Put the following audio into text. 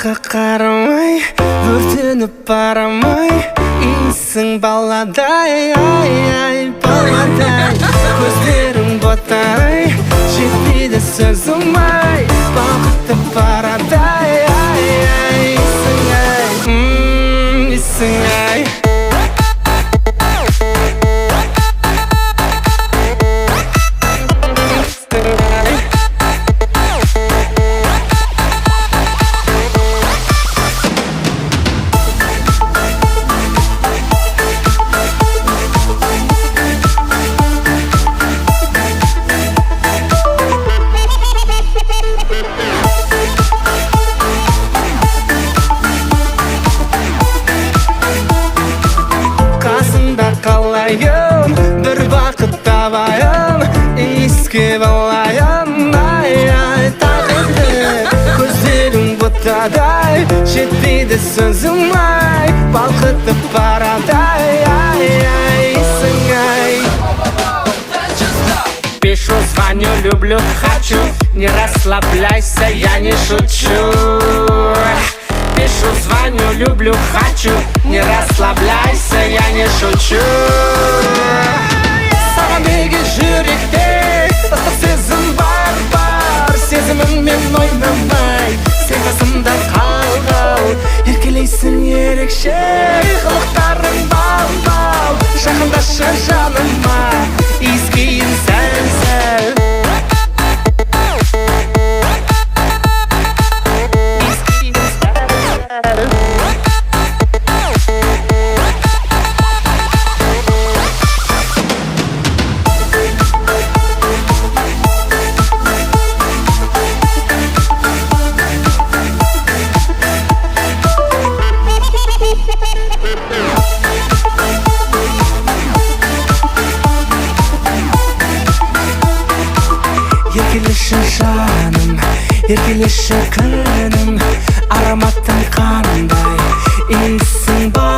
Артқа қарамай, өртеніп барамай, иісің баладай, ай, баладай. Көздерің ботарай, жетпейді сөзім ай, бақытты парадай, ай, исің ай, исің ай. Бір бақыт табайын, иіскеп алайын, ай, тағдыр. Көздерің бұтадай, жетпейді сөзім ай, балқытып парадай, ай, исің ай. Пишу, звоню, люблю, хочу, не расслабляйся, я не шучу. Пишу, звоню, люблю, хочу, не расслабляйся, я не шучу. Саған неге жүректе ыстық сезім бар, сезіміммен ойнамай, сен қасымда қал. Еркелейсің ерекше, қылықтарың бал, жақындашы жаныма, иіскейін сәл-сәл. Еркелеші жаным, еркелеші күнім, ароматтың қандай, иісің бар.